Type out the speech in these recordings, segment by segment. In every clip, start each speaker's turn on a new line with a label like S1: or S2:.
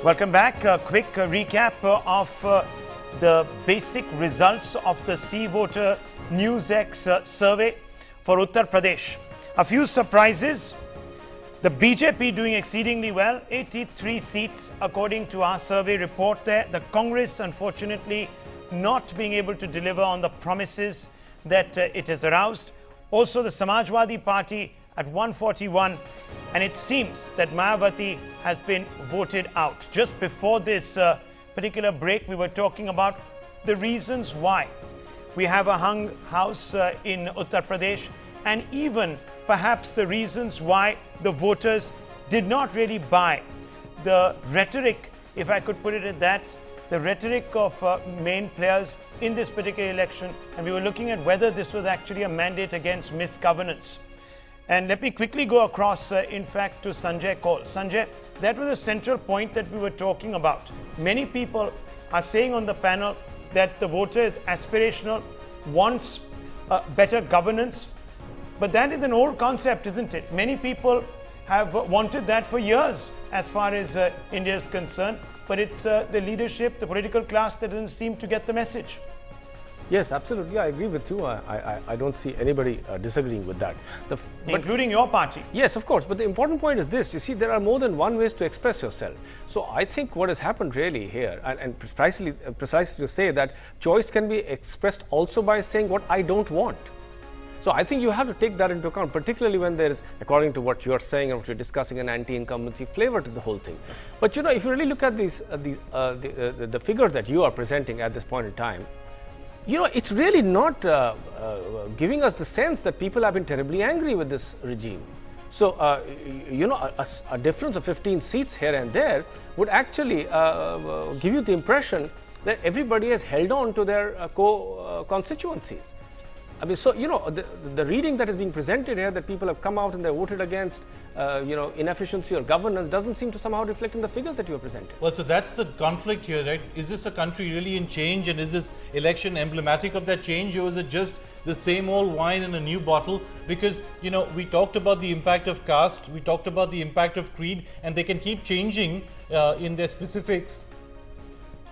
S1: Welcome back. A quick recap of the basic results of the C Voter NewsX survey for Uttar Pradesh. A few surprises. The BJP doing exceedingly well, 83 seats according to our survey report there. The Congress, unfortunately, not being able to deliver on the promises that it has aroused. Also, the Samajwadi Party at 141, and it seems that Mayawati has been voted out. Just before this particular break, we were talking about the reasons why we have a hung house in Uttar Pradesh, and even perhaps the reasons why the voters did not really buy the rhetoric, if I could put it at that, the rhetoric of main players in this particular election. And we were looking at whether this was actually a mandate against misgovernance. And let me quickly go across, in fact, to Sanjay Kaul. Sanjay, that was a central point that we were talking about. Many people are saying on the panel that the voter is aspirational, wants better governance. But that is an old concept, isn't it? Many people have wanted that for years as far as India is concerned. But it's the leadership, the political class that doesn't seem to get the message.
S2: Yes, absolutely. I agree with you. I don't see anybody disagreeing with that.
S1: Including your party.
S2: Yes, of course. But the important point is this. You see, there are more than one ways to express yourself. So I think what has happened really here, and precisely to say that choice can be expressed also by saying what I don't want. So I think you have to take that into account, particularly when there is, according to what you're saying and what you're discussing, an anti-incumbency flavor to the whole thing. But you know, if you really look at the figures that you are presenting at this point in time, you know, it's really not giving us the sense that people have been terribly angry with this regime. So, you know, a difference of 15 seats here and there would actually give you the impression that everybody has held on to their constituencies. I mean, so, you know, the reading that is being presented here, that people have come out and they voted against, you know, inefficiency or governance, doesn't seem to somehow reflect in the figures that you have presented.
S3: Well, so that's the conflict here, right? Is this a country really in change, and is this election emblematic of that change, or is it just the same old wine in a new bottle? Because, you know, we talked about the impact of caste, we talked about the impact of creed, and they can keep changing in their specifics.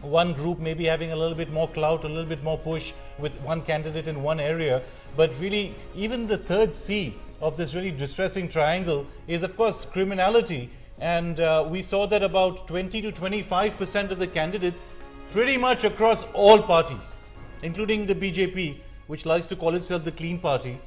S3: One group maybe having a little bit more clout, a little bit more push with one candidate in one area. But really, even the third C of this really distressing triangle is, of course, criminality. And we saw that about 20 to 25% of the candidates, pretty much across all parties, including the BJP, which likes to call itself the clean party,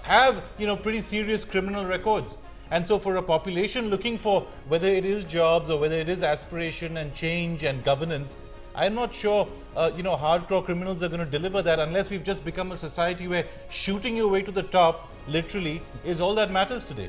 S3: have, you know, pretty serious criminal records. And so for a population looking for whether it is jobs or whether it is aspiration and change and governance, I'm not sure, you know, hardcore criminals are going to deliver that unless we've just become a society where shooting your way to the top, literally, is all that matters today.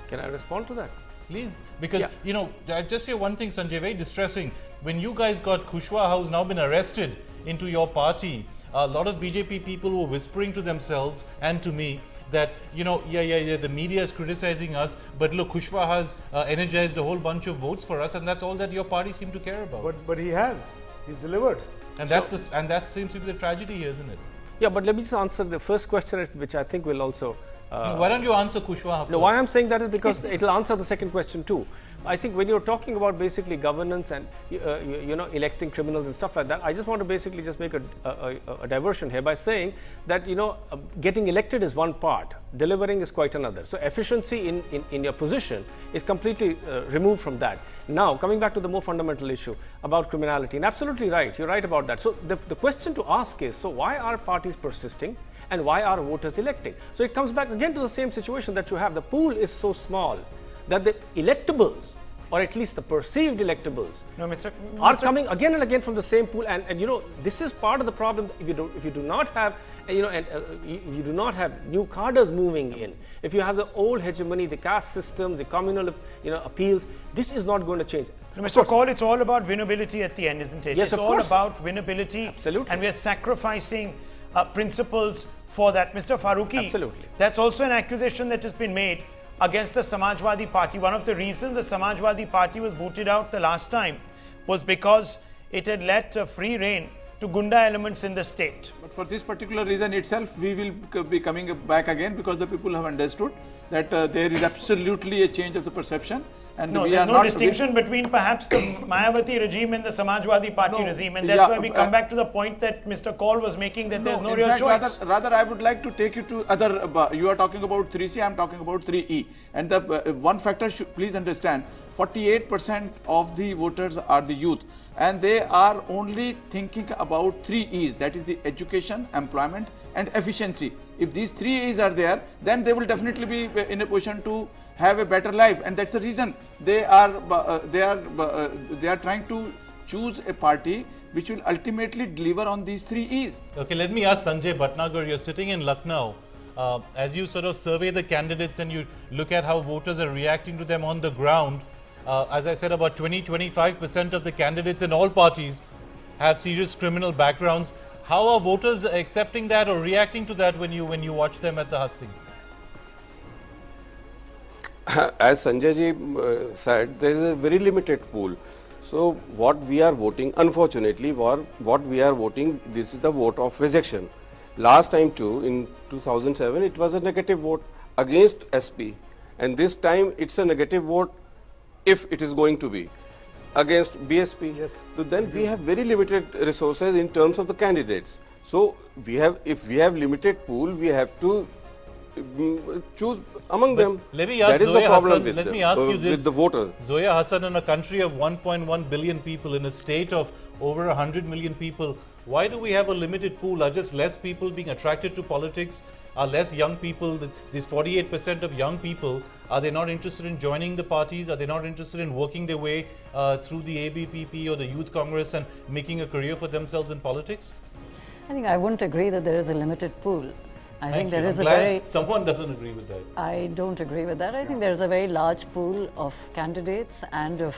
S2: Can I respond to that?
S3: Please, because, you know, I just say one thing, Sanjay, very distressing. When you guys got Kushwaha, who's now been arrested, into your party, a lot of BJP people were whispering to themselves and to me that, you know, the media is criticizing us, but look, Kushwaha has energized a whole bunch of votes for us, and that's all that your party seemed to care about.
S4: But he has. He's delivered.
S3: And that's that seems to be the tragedy here, isn't it?
S2: Yeah, but let me just answer the first question, which I think will also...
S3: why don't you answer Kushwaha first?
S2: No, why I'm saying that is because it will answer the second question too. I think when you're talking about basically governance and you know, electing criminals and stuff like that, I just want to basically just make a diversion here by saying that, you know, getting elected is one part, delivering is quite another. So efficiency in your position is completely removed from that. Now coming back to the more fundamental issue about criminality, and absolutely right, you're right about that. So the question to ask is, so why are parties persisting? And why are voters electing? So it comes back again to the same situation that you have. The pool is so small that the electables, or at least the perceived electables, are coming again and again from the same pool. And you know, this is part of the problem. If you do not have, you know, you do not have new cadres moving in, if you have the old hegemony, the caste system, the communal, you know, appeals, this is not going to change.
S1: Mr. Kaul, it's all about winnability at the end, isn't it?
S2: Yes,
S1: it's all about winnability.
S2: Absolutely.
S1: And we are sacrificing principles for that. Mr. Farooqi,
S2: absolutely.
S1: That's also an accusation that has been made against the Samajwadi Party. One of the reasons the Samajwadi Party was booted out the last time was because it had let free rein to Gunda elements in the state.
S4: But for this particular reason itself, we will be coming back again, because the people have understood that there is absolutely a change of the perception. and
S1: No,
S4: we
S1: there's
S4: are
S1: no
S4: not
S1: distinction between perhaps the Mayawati regime and the Samajwadi Party
S4: No,
S1: regime, and that's
S4: yeah,
S1: why we come back to the point that Mr. Kaul was making, that there's no
S4: in
S1: real
S4: fact,
S1: choice.
S4: Rather, I would like to take you to other. You are talking about 3C, I am talking about 3E. And the one factor, please understand, 48% of the voters are the youth, and they are only thinking about 3Es, that is the education, employment, and efficiency. If these 3Es are there, then they will definitely be in a position to have a better life, and that's the reason they are trying to choose a party which will ultimately deliver on these 3Es.
S3: Okay, let me ask Sanjay Bhatnagar. You're sitting in Lucknow. As you sort of survey the candidates and you look at how voters are reacting to them on the ground, as I said, about 20-25% of the candidates in all parties have serious criminal backgrounds. How are voters accepting that or reacting to that when you watch them at the hustings?
S5: As Sanjay ji said, there is a very limited pool. So what we are voting, unfortunately, what we are voting, this is the vote of rejection. Last time too, in 2007, it was a negative vote against SP, and this time it's a negative vote if it is going to be against BSP.
S4: Yes.
S5: So then we have very limited resources in terms of the candidates. So we have, if we have limited pool, we have to choose among them.
S3: Let me ask
S5: that is
S3: Zoya
S5: the problem
S3: Hassan,
S5: with
S3: let
S5: them,
S3: me ask you this.
S5: with the voters.
S3: Zoya Hassan, in a country of 1.1 billion people, in a state of over 100 million people, why do we have a limited pool? Are just less people being attracted to politics? Are less young people, these 48% of young people, are they not interested in joining the parties? Are they not interested in working their way through the ABPP or the Youth Congress and making a career for themselves in politics?
S6: I think I wouldn't agree that there is a limited pool. I think there is
S3: I'm
S6: a
S3: glad
S6: very...
S3: someone doesn't agree with that.
S6: I don't agree with that. I think there is a very large pool of candidates and of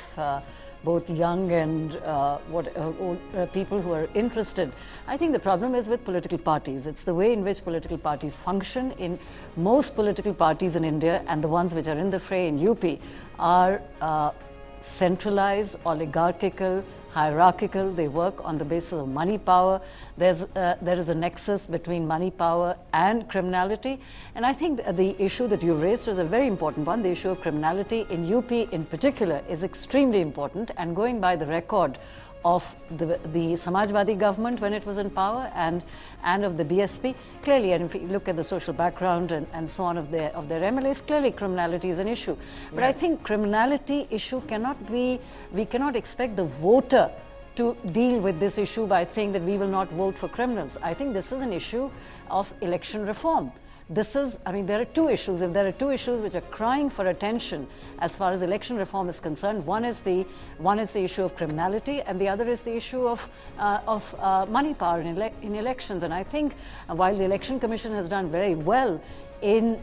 S6: both young and people who are interested. I think the problem is with political parties. It's the way in which political parties function. In most political parties in India, and the ones which are in the fray in UP, are centralized, oligarchical, hierarchical. They work on the basis of money power. There is a nexus between money power and criminality, and I think the issue that you raised is a very important one. The issue of criminality in UP in particular is extremely important, and going by the record of the Samajwadi government when it was in power and of the BSP, clearly, and if you look at the social background and so on of their MLAs, clearly criminality is an issue. But I think criminality issue cannot be, we cannot expect the voter to deal with this issue by saying that we will not vote for criminals. I think this is an issue of election reform. This is, I mean, there are two issues. If there are two issues which are crying for attention as far as election reform is concerned, one is the issue of criminality, and the other is the issue of money power in elections. And I think while the Election Commission has done very well as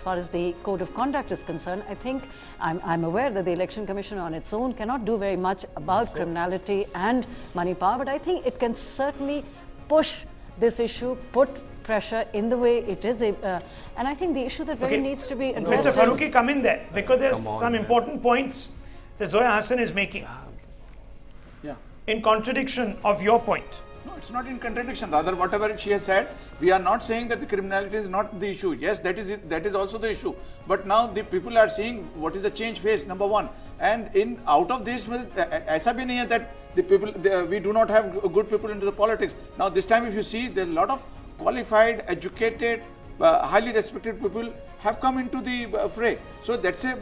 S6: far as the code of conduct is concerned, I think I'm aware that the Election Commission on its own cannot do very much about criminality and money power, but I think it can certainly push this issue, put pressure in the way it is, and I think the issue that really needs to be addressed
S1: Mr. Farooqi, come in there, because there's some important points that Zoya Hassan is making.
S4: Yeah.
S1: In contradiction of your point.
S4: No, it's not in contradiction. Rather, whatever she has said, we are not saying that the criminality is not the issue. Yes, that is it, that is also the issue. But now the people are seeing what is the change phase, number one. And out of this, aisa bhi nahi hai that the people, we do not have good people into the politics. Now this time, if you see, there are a lot of qualified, educated, highly respected people have come into the fray. So that's a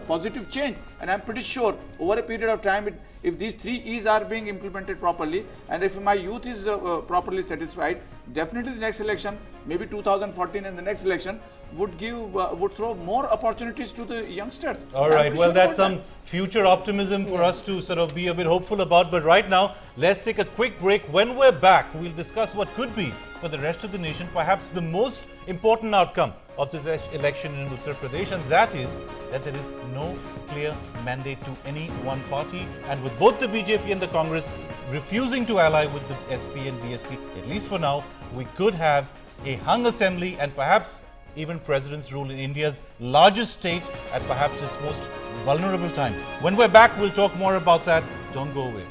S4: positive change, and I'm pretty sure over a period of time, if these 3 E's are being implemented properly, and if my youth is properly satisfied, definitely the next election, maybe 2014 and the next election, would throw more opportunities to the youngsters.
S3: All right, well, that's some future optimism for us to sort of be a bit hopeful about. But right now, let's take a quick break. When we're back, we'll discuss what could be, for the rest of the nation, perhaps the most important outcome of this election in Uttar Pradesh, and that is that there is no clear mandate to any one party. And with both the BJP and the Congress refusing to ally with the SP and BSP, at least for now, we could have a hung assembly and perhaps even president's rule in India's largest state at perhaps its most vulnerable time. When we're back, we'll talk more about that. Don't go away.